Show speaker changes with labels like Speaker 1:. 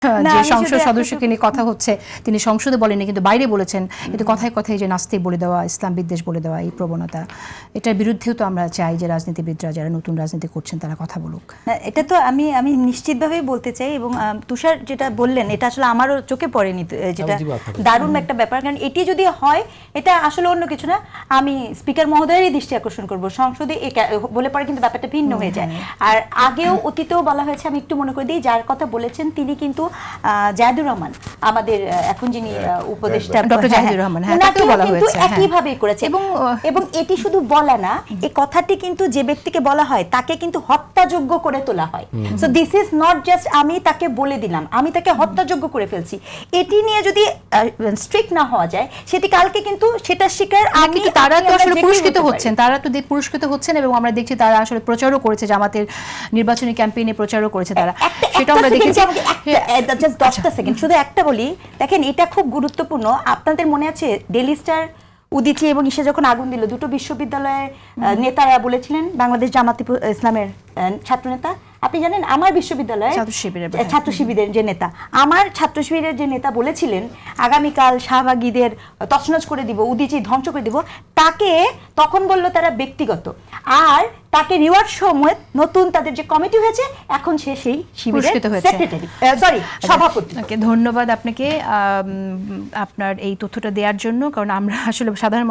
Speaker 1: যে সংসদ সদস্যকে নিয়ে কথা হচ্ছে, তিনি সংসদে বলেনি কিন্তু বাইরে বলেছেন, কিন্তু কথায় কথায় যে নাস্তিক বলে দেওয়া, ইসলাম বিদ্বেষ বলে দেওয়া, এই প্রবণতা, এটার বিরুদ্ধেও তো আমরা চাই যে রাজনীতিবিদরা যারা নতুন রাজনীতি করছেন তারা কথা বলুক।
Speaker 2: এটা তো আমি নিশ্চিতভাবেই বলতে চাই, এবং তুষার যেটা বললেন এটা আসলে আমারও চোখে পড়েনি, যেটা দারুণ একটা ব্যাপার। কারণ এটি যদি হয়, এটা আসলে অন্য কিছু না, আমি স্পিকার মহোদয়েরই দৃষ্টি আকর্ষণ করব, সংসদে বলে পরে কিন্তু ব্যাপারটা ভিন্ন হয়ে যায়। আর আগেও অতীতেও বলা হয়েছে, আমি একটু মনে করে দিই, যার কথা বলেছেন তিনি কিন্তু জাহিদুর রহমান, আমাদের এখন যিনি উপদেষ্টা
Speaker 1: ডক্টর জাহিদুর রহমান,
Speaker 2: তাকেও বলা হয়েছে, একইভাবেই করেছে। এবং এটি শুধু বলা না, এই কথাটি কিন্তু যে ব্যক্তিকে বলা হয় তাকে কিন্তু হত্যাযোগ্য করে তোলা হয়। So this is not just আমি তাকে বলে দিলাম, আমি তাকে হত্যাযোগ্য করে ফেলছি। এটি নিয়ে যদি স্ট্রিক্ট না হওয়া যায়, সেটি কালকে কিন্তু সেটা শিকার আমি।
Speaker 1: তারা তো আসলে পুরস্কৃত হচ্ছেন, তারা তো পুরস্কৃত হচ্ছেন, এবং আমরা দেখছি তারা আসলে প্রচারও করেছে, জামাতের নির্বাচনী ক্যাম্পেইনে প্রচারও করেছে তারা, সেটা আমরা দেখেছি।
Speaker 2: জাস্ট 10টা সেকেন্ড শুধু একটা বলি, দেখেন এটা খুব গুরুত্বপূর্ণ। আপনাদের মনে আছে ডেইলি স্টার, উদীচী এবং ইসে যখন আগুন দিল, দুটো বিশ্ববিদ্যালয়ের নেতারা বলেছিলেন, বাংলাদেশ জামাতি ইসলামের ছাত্র নেতা, আপনি জানেন আমার বিশ্ববিদ্যালয়ে ছাত্র শিবিরের যে নেতা, আমার ছাত্র শিবিরের যে নেতা বলেছিলেন আগামীকাল শাহবাগীদের তছনছ করে দিব, উদীচী ধ্বংস করে দিব, তাকে তখন বলল তারা ব্যক্তিগত, আর তাকে রিওয়ার্ড সময় নতুন তাদের যে কমিটি হয়েছে, এখন সে সেই শিবিরের সেক্রেটারি, সরি সভাপতি।
Speaker 1: ধন্যবাদ আপনাকে আপনার এই তথ্যটা দেওয়ার জন্য, কারণ আমরা আসলে সাধারণ